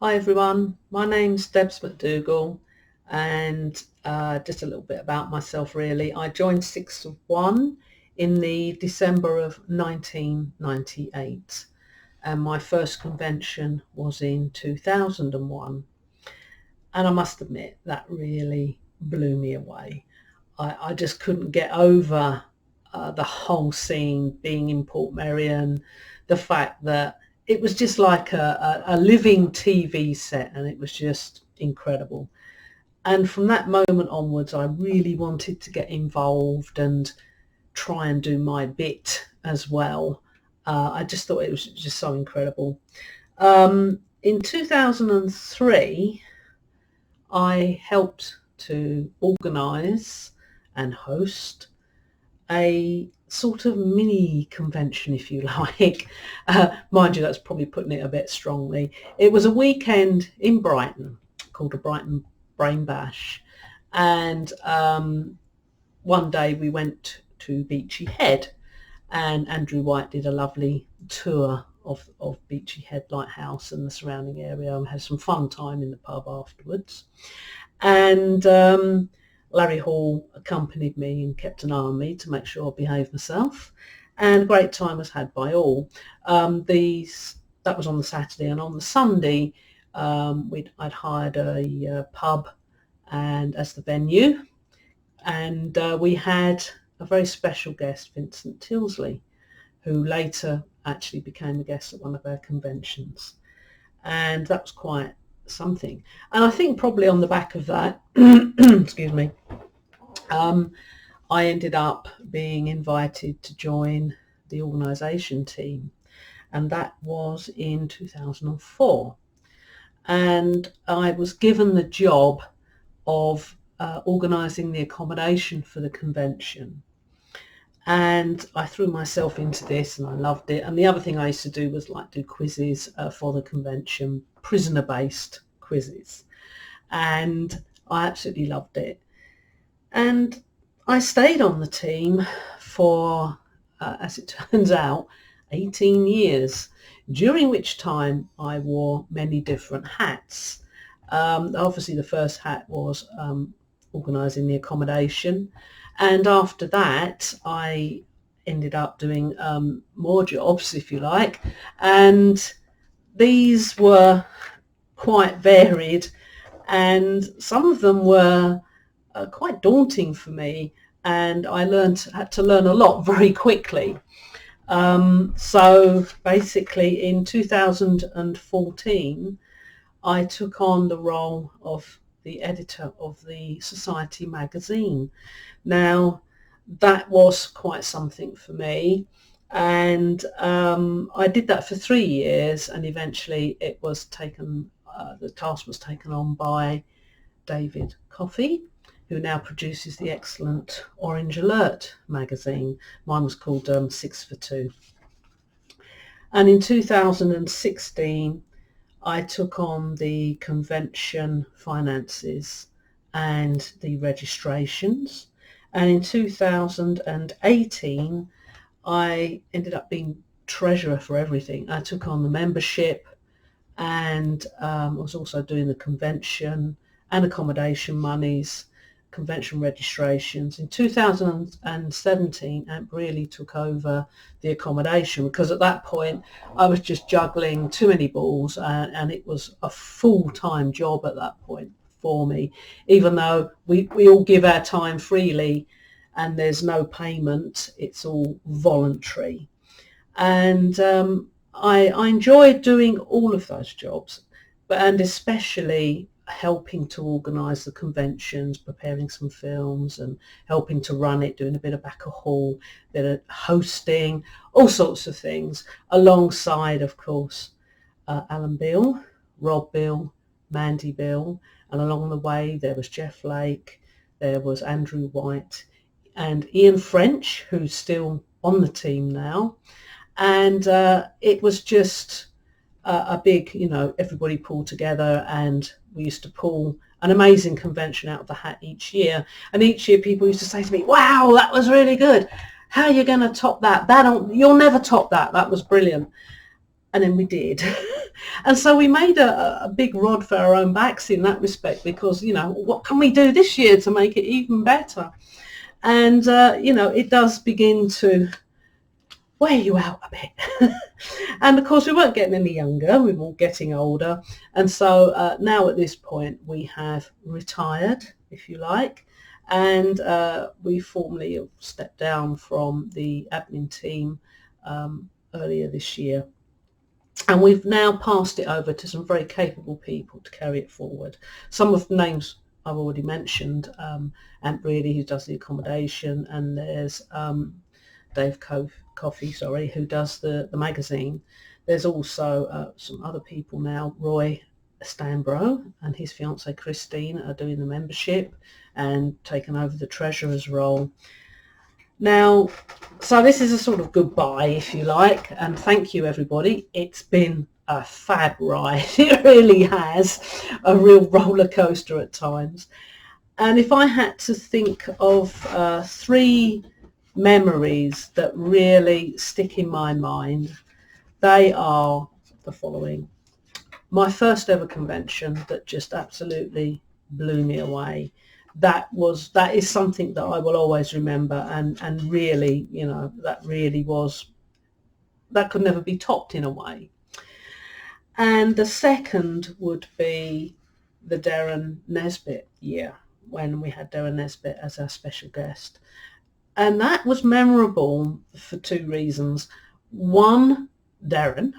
Hi everyone, my name's Debs McDougall, and just a little bit about myself really. I joined Sixth of One in the December of 1998, and my first convention was in 2001, and I must admit that really blew me away. I just couldn't get over the whole scene being in Portmeirion, the fact that it was just like a living TV set, and it was just incredible. And from that moment onwards, I really wanted to get involved and try and do my bit as well. I just thought it was just so incredible. In 2003, I helped to organise and host a sort of mini convention, if you like. Mind you, that's probably putting it a bit strongly. It was a weekend in Brighton called a Brighton Brain Bash, and one day we went to Beachy Head, and Andrew White did a lovely tour of Beachy Head Lighthouse and the surrounding area, and had some fun time in the pub afterwards. And Larry Hall accompanied me and kept an eye on me to make sure I behaved myself, and a great time was had by all. That was on the Saturday, and on the Sunday I'd hired a pub and as the venue, and we had a very special guest, Vincent Tilsley, who later actually became a guest at one of our conventions, and that was quite something. And I think probably on the back of that, excuse me, I ended up being invited to join the organisation team, and that was in 2004. And I was given the job of organising the accommodation for the convention. And I threw myself into this and I loved it. And the other thing I used to do was do quizzes for the convention, prisoner-based quizzes. And I absolutely loved it. And I stayed on the team for, as it turns out, 18 years, during which time I wore many different hats. Obviously the first hat was organising the accommodation, and after that I ended up doing more jobs, if you like, and these were quite varied, and some of them were quite daunting for me, and I had to learn a lot very quickly. So basically in 2014 I took on the role of the editor of the Society magazine. Now that was quite something for me, and I did that for 3 years, and eventually it was taken, the task was taken on by David Coffey, who now produces the excellent Orange Alert magazine. Mine was called 6 for 2. And in 2016 I took on the convention finances and the registrations, and in 2018 I ended up being treasurer for everything. I took on the membership, and I was also doing the convention and accommodation monies, convention registrations. In 2017 AMP really took over the accommodation, because at that point I was just juggling too many balls, and it was a full-time job at that point for me, even though we all give our time freely and there's no payment, it's all voluntary. And I enjoyed doing all of those jobs, and especially helping to organise the conventions, preparing some films and helping to run it, doing a bit of back of hall, a bit of hosting, all sorts of things, alongside, of course, Alan Beale, Rob Beale, Mandy Beale, and along the way there was Jeff Lake, there was Andrew White, and Ian French, who's still on the team now. And it was just a big, everybody pulled together, and we used to pull an amazing convention out of the hat each year. And each year people used to say to me, wow, that was really good. How are you going to top that? You'll never top that. That was brilliant. And then we did. And so we made a big rod for our own backs in that respect, because, you know, what can we do this year to make it even better? And, you know, it does begin to wear you out a bit. And of course we weren't getting any younger, we were getting older. And so now at this point we have retired, if you like, and we formally have stepped down from the admin team earlier this year. And we've now passed it over to some very capable people to carry it forward. Some of the names I've already mentioned, Aunt Breedy, who does the accommodation, and there's Dave Coffey, who does the magazine. There's also some other people now. Roy Stanbro and his fiancée Christine are doing the membership and taken over the treasurer's role. Now, so this is a sort of goodbye, if you like, and thank you everybody. It's been a fab ride. It really has. A real roller coaster at times. And if I had to think of 3 memories that really stick in my mind, they are the following. My first ever convention that just absolutely blew me away. That is something that I will always remember, and really, you know, that could never be topped in a way. And the second would be the Darren Nesbitt year, when we had Darren Nesbitt as our special guest. And that was memorable for 2 reasons. One, Darren,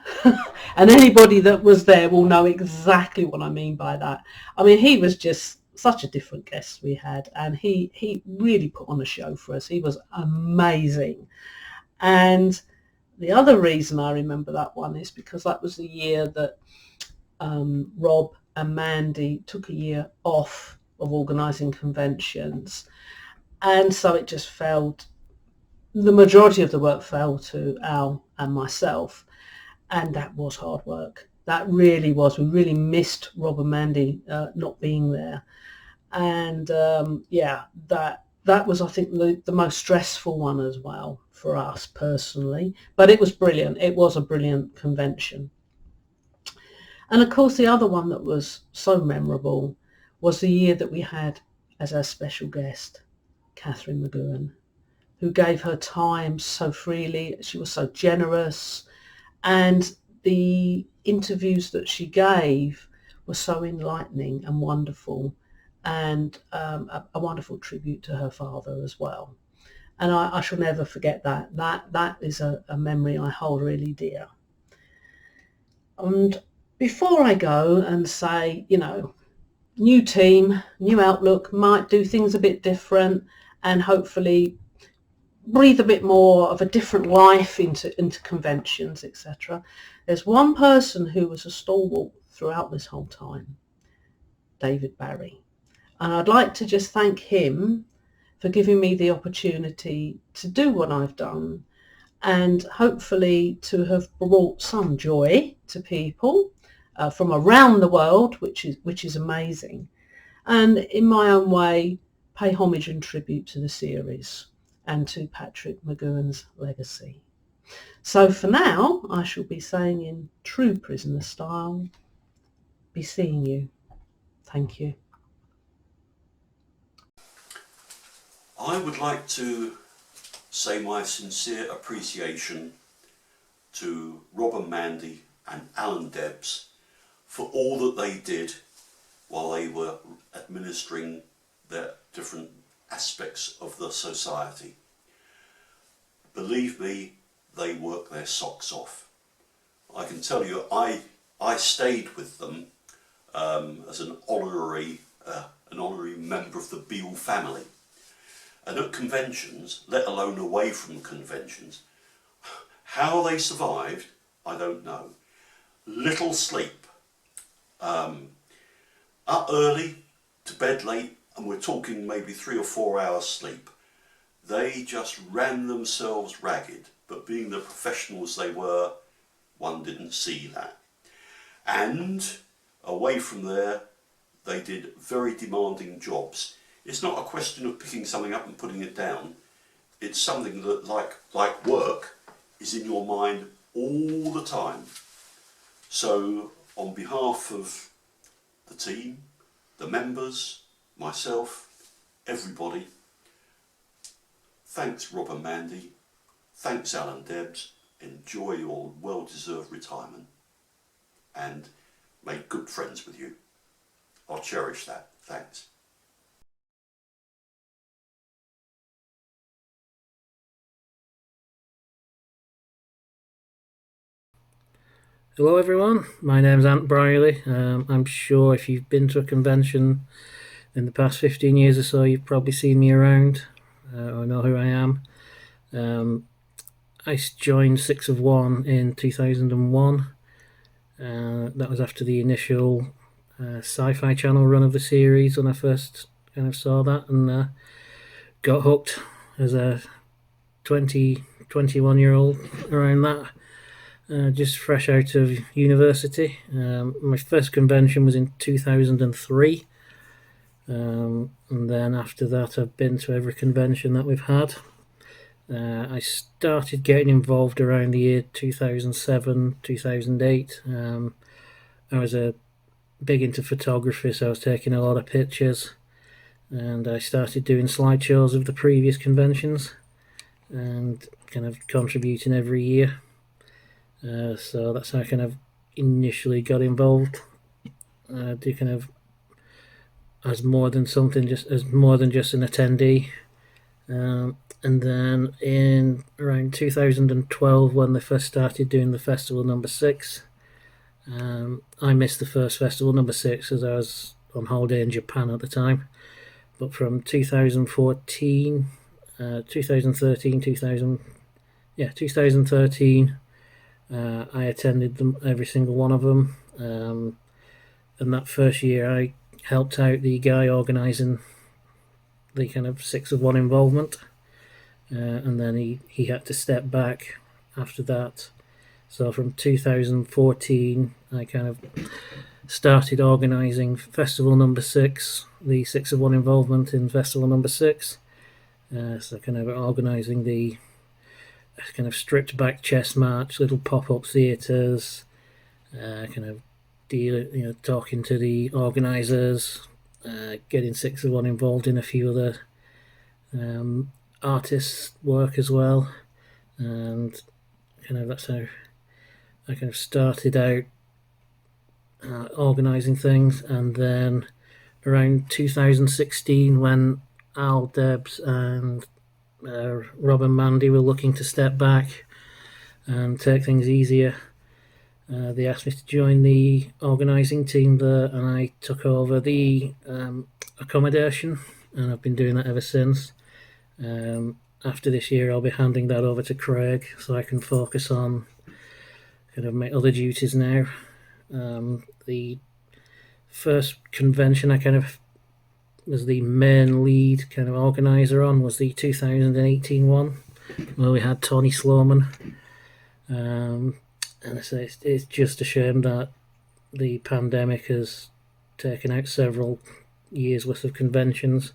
and anybody that was there will know exactly what I mean by that. I mean, he was just such a different guest we had, and he really put on a show for us. He was amazing. And the other reason I remember that one is because that was the year that Rob and Mandy took a year off of organising conventions, and so it just felt, the majority of the work fell to Al and myself, and that was hard work. That really was. We really missed Rob and Mandy not being there. And yeah, that was, I think, the most stressful one as well for us personally. But it was brilliant. It was a brilliant convention. And of course, the other one that was so memorable was the year that we had as our special guest Catherine McGowan, who gave her time so freely. She was so generous, and the interviews that she gave were so enlightening and wonderful, and a wonderful tribute to her father as well. And I shall never forget that. That is a memory I hold really dear. And before I go and say, you know, new team, new outlook, might do things a bit different, and hopefully breathe a bit more of a different life into conventions, etc. There's one person who was a stalwart throughout this whole time, David Barry. And I'd like to just thank him for giving me the opportunity to do what I've done, and hopefully to have brought some joy to people from around the world, which is amazing, and in my own way pay homage and tribute to the series and to Patrick McGowan's legacy. So for now, I shall be saying in true prisoner style, be seeing you. Thank you. I would like to say my sincere appreciation to Rob and Mandy and Alan Debs for all that they did while they were administering their different aspects of the society. Believe me, they work their socks off. I can tell you, I stayed with them as an honorary member of the Beale family. And at conventions, let alone away from conventions, how they survived, I don't know. Little sleep. Up early, to bed late, and we're talking maybe 3 or 4 hours sleep. They just ran themselves ragged, but being the professionals they were, one didn't see that. And away from there, they did very demanding jobs. It's not a question of picking something up and putting it down. It's something that, like work, is in your mind all the time. So on behalf of the team, the members, myself, everybody, thanks Rob and Mandy, thanks Alan Debs, enjoy your well-deserved retirement and make good friends with you. I'll cherish that. Thanks. Hello everyone, my name's Ant Briley. I'm sure if you've been to a convention in the past 15 years or so, you've probably seen me around or know who I am. I joined Six of One in 2001. That was after the initial Sci-Fi Channel run of the series when I first kind of saw that, and got hooked as a 21-year-old around that. Just fresh out of university. My first convention was in 2003, and then after that I've been to every convention that we've had. I started getting involved around the year 2007, 2008. I was big into photography, so I was taking a lot of pictures, and I started doing slideshows of the previous conventions and kind of contributing every year. So that's how I kind of initially got involved. Do kind of as more than just an attendee. And then in around 2012, when they first started doing the festival number 6, I missed the first festival number 6 as I was on holiday in Japan at the time. But from 2013, 2013. I attended them, every single one of them, and that first year I helped out the guy organising the kind of Six of One involvement, and then he had to step back after that. So from 2014 I kind of started organising festival number 6, the Six of One involvement in festival number 6. So kind of organising the kind of stripped back chess match, little pop-up theatres, kind of talking to the organisers, getting Six of One involved in a few other artists' work as well, and kind of that's how I kind of started out organising things. And then around 2016, when Al Debs and Rob and Mandy were looking to step back and take things easier, they asked me to join the organising team there, and I took over the accommodation, and I've been doing that ever since. After this year I'll be handing that over to Craig so I can focus on kind of my other duties now. The first convention I kind of was the main lead kind of organiser on was the 2018 one, where we had Tony Sloman. And I say it's just a shame that the pandemic has taken out several years worth of conventions.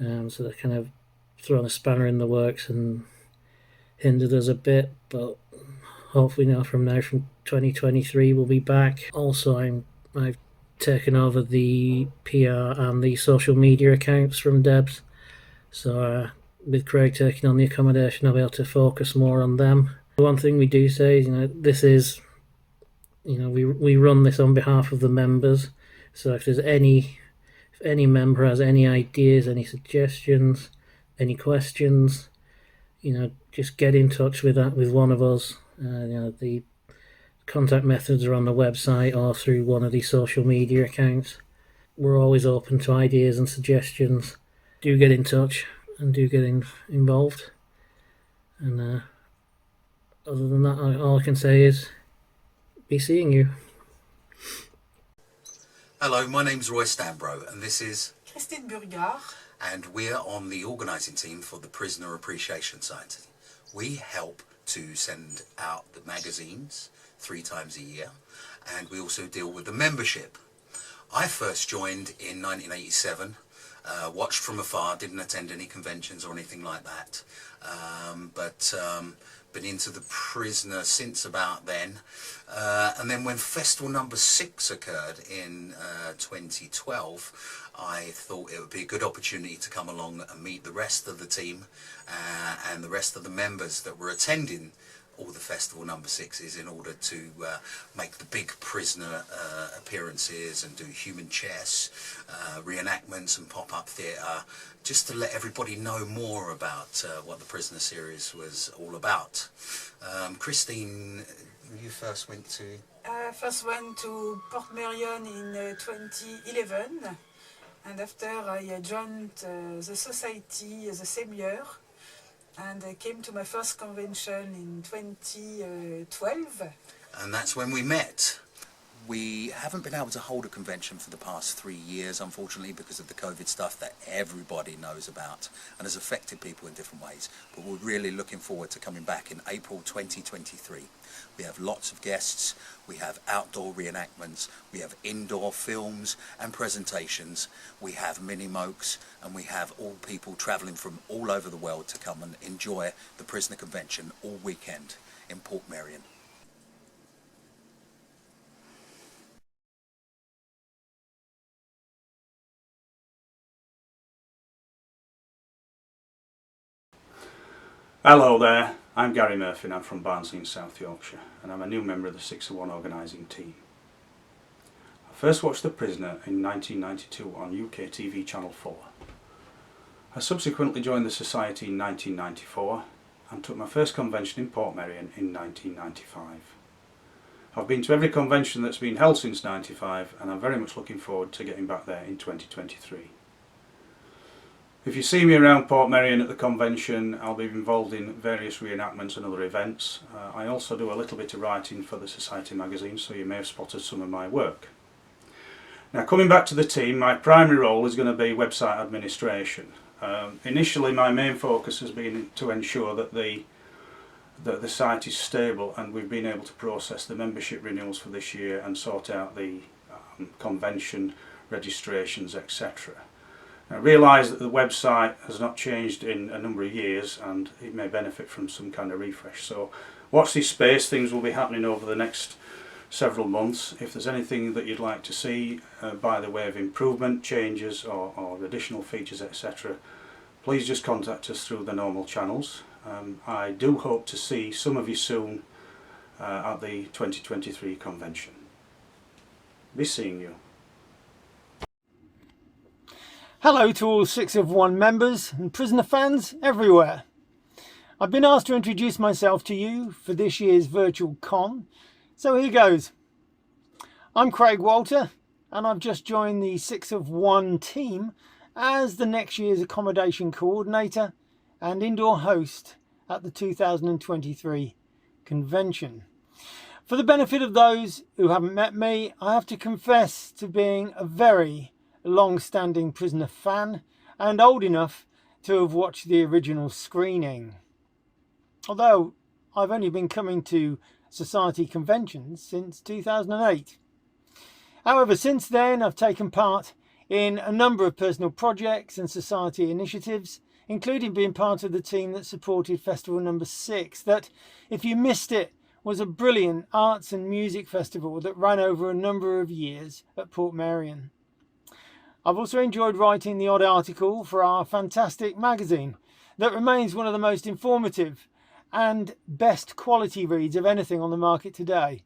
So they're kind of thrown a spanner in the works and hindered us a bit, but hopefully from 2023 we'll be back. Also, I've taken over the PR and the social media accounts from Debs, so with Craig taking on the accommodation I'll be able to focus more on them. The one thing we do say is, this is, we run this on behalf of the members, so if any member has any ideas, any suggestions, any questions, just get in touch with one of us. The contact methods are on the website or through one of the social media accounts. We're always open to ideas and suggestions. Do get in touch and do get involved. And other than that, all I can say is be seeing you. Hello, my name's Roy Stambro, and this is Christine Burgard, and we're on the organising team for the Prisoner Appreciation Society. We help to send out the magazines 3 times a year, and we also deal with the membership. I first joined in 1987, watched from afar, didn't attend any conventions or anything like that, but been into the prisoner since about then. And then when Festival number 6 occurred in 2012, I thought it would be a good opportunity to come along and meet the rest of the team and the rest of the members that were attending all the Festival number 6s in order to make the big prisoner appearances and do human chess, reenactments and pop-up theatre, just to let everybody know more about what the prisoner series was all about. Christine, you first went to... First went to Port Merion in 2011, and after I joined the society the same year, and I came to my first convention in 2012. And that's when we met. We haven't been able to hold a convention for the past 3 years, unfortunately, because of the COVID stuff that everybody knows about and has affected people in different ways. But we're really looking forward to coming back in April 2023. We have lots of guests, we have outdoor reenactments, we have indoor films and presentations, we have mini-mokes, and we have all people travelling from all over the world to come and enjoy the Prisoner Convention all weekend in Port Merion. Hello there, I'm Gary Murphy and I'm from Barnsley in South Yorkshire, and I'm a new member of the 6 of 1 organising team. I first watched The Prisoner in 1992 on UK TV Channel 4. I subsequently joined the Society in 1994 and took my first convention in Port Merion in 1995. I've been to every convention that's been held since 95, and I'm very much looking forward to getting back there in 2023. If you see me around Port Merion at the convention, I'll be involved in various reenactments and other events. I also do a little bit of writing for the Society magazine, so you may have spotted some of my work. Now, coming back to the team, my primary role is going to be website administration. Initially, my main focus has been to ensure that the site is stable, and we've been able to process the membership renewals for this year and sort out the convention registrations, etc. I realise that the website has not changed in a number of years and it may benefit from some kind of refresh. So watch this space, things will be happening over the next several months. If there's anything that you'd like to see by the way of improvement, changes or additional features, etc., please just contact us through the normal channels. I do hope to see some of you soon at the 2023 convention. Be seeing you. Hello to all 6 of 1 members and prisoner fans everywhere. I've been asked to introduce myself to you for this year's virtual con, so here goes. I'm Craig Walter, and I've just joined the 6 of 1 team as the next year's accommodation coordinator and indoor host at the 2023 convention. For the benefit of those who haven't met me, I have to confess to being a very long-standing prisoner fan and old enough to have watched the original screening. Although I've only been coming to society conventions since 2008. However, since then I've taken part in a number of personal projects and society initiatives, including being part of the team that supported Festival number 6, that, if you missed it, was a brilliant arts and music festival that ran over a number of years at Port Merion. I've also enjoyed writing the odd article for our fantastic magazine that remains one of the most informative and best quality reads of anything on the market today.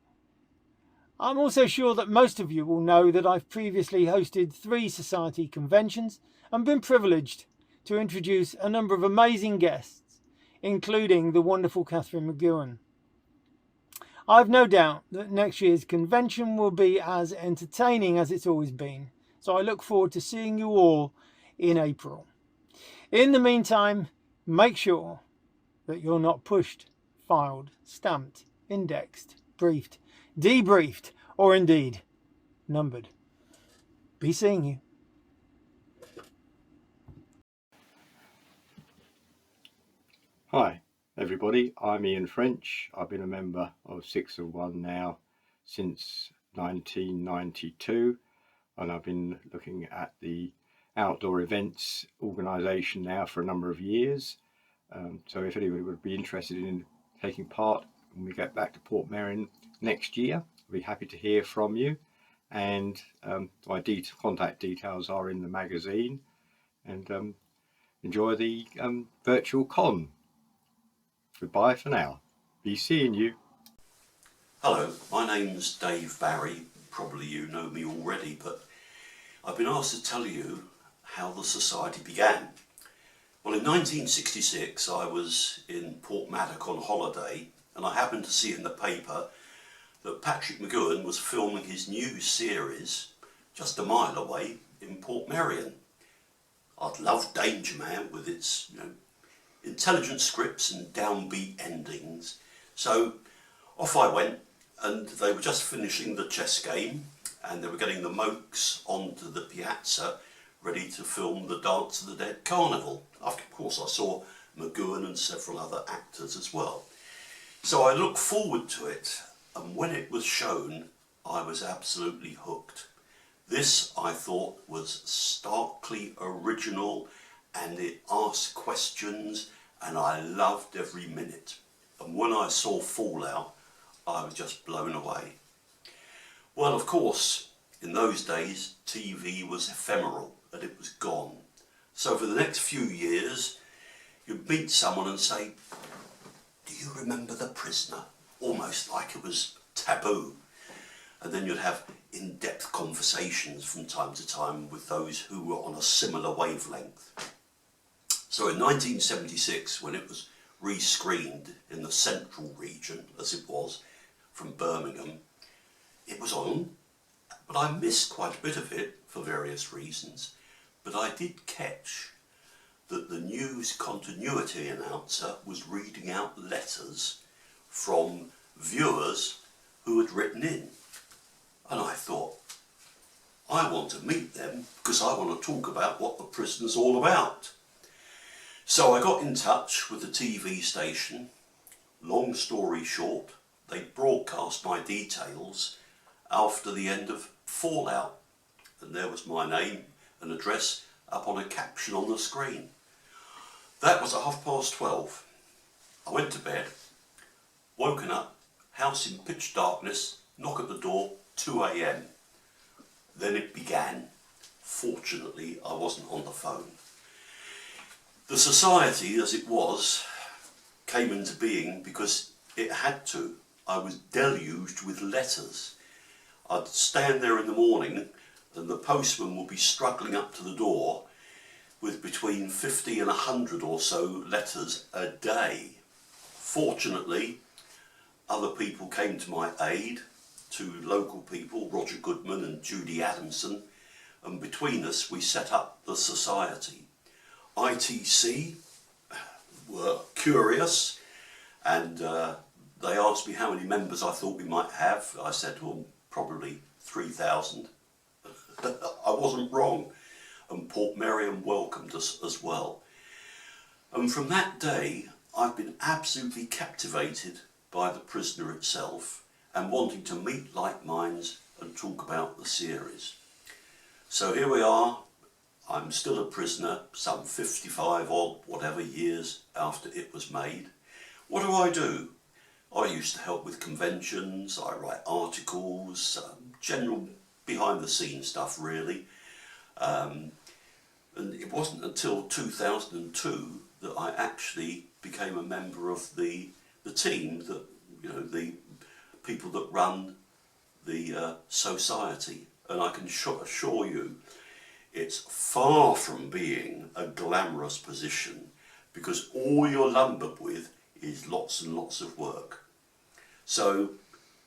I'm also sure that most of you will know that I've previously hosted 3 society conventions and been privileged to introduce a number of amazing guests, including the wonderful Catherine McGowan. I've no doubt that next year's convention will be as entertaining as it's always been, so I look forward to seeing you all in April. In the meantime, make sure that you're not pushed, filed, stamped, indexed, briefed, debriefed, or indeed numbered. Be seeing you. Hi everybody, I'm Ian French. I've been a member of 6 of 1 now since 1992, and I've been looking at the outdoor events organisation now for a number of years. So if anybody would be interested in taking part when we get back to Portmeirion next year. I'll be happy to hear from you, and my contact details are in the magazine, and enjoy the virtual con. Goodbye for now. Be seeing you. Hello, my name's Dave Barry. Probably you know me already, but I've been asked to tell you how the society began. Well, in 1966 I was in Portmaddock on holiday, and I happened to see in the paper that Patrick McGowan was filming his new series just a mile away in Portmeirion. I'd loved Danger Man with its intelligent scripts and downbeat endings, so off I went, and they were just finishing the chess game and they were getting the Mokes onto the piazza ready to film the Dance of the Dead Carnival. Of course I saw McGowan and several other actors as well. So I looked forward to it, and when it was shown I was absolutely hooked. This, I thought, was starkly original, and it asked questions, and I loved every minute. And when I saw Fallout, I was just blown away. Well, of course, in those days, TV was ephemeral and it was gone. So for the next few years, you'd meet someone and say, "Do you remember The Prisoner?" Almost like it was taboo. And then you'd have in-depth conversations from time to time with those who were on a similar wavelength. So in 1976, when it was re-screened in the central region, as it was, from Birmingham, it was on, but I missed quite a bit of it for various reasons. But I did catch that the news continuity announcer was reading out letters from viewers who had written in. And I thought, I want to meet them because I want to talk about what The Prisoner's all about. So I got in touch with the TV station. Long story short, they broadcast my details after the end of Fallout, and there was my name and address up on a caption on the screen. That was at 12:30. I went to bed, woken up, house in pitch darkness, knock at the door, 2 AM. Then it began. Fortunately, I wasn't on the phone. The society, as it was, came into being because it had to. I was deluged with letters. I'd stand there in the morning and the postman would be struggling up to the door with between 50 and 100 or so letters a day. Fortunately, other people came to my aid, two local people, Roger Goodman and Judy Adamson, and between us we set up the society. ITC were curious, and they asked me how many members I thought we might have. I said, well, probably 3,000. I wasn't wrong, and Portmeirion welcomed us as well. And from that day, I've been absolutely captivated by The Prisoner itself and wanting to meet like minds and talk about the series. So here we are. I'm still a prisoner, some 55 odd whatever years after it was made. What do? I used to help with conventions, I write articles, general behind the scenes stuff really. And it wasn't until 2002 that I actually became a member of the team that, the people that run the society. And I can assure you, it's far from being a glamorous position, because all you're lumbered with is lots and lots of work. So,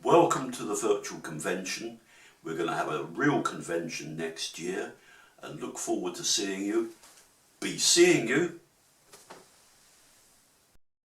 welcome to the virtual convention. We're going to have a real convention next year and look forward to seeing you. Be seeing you.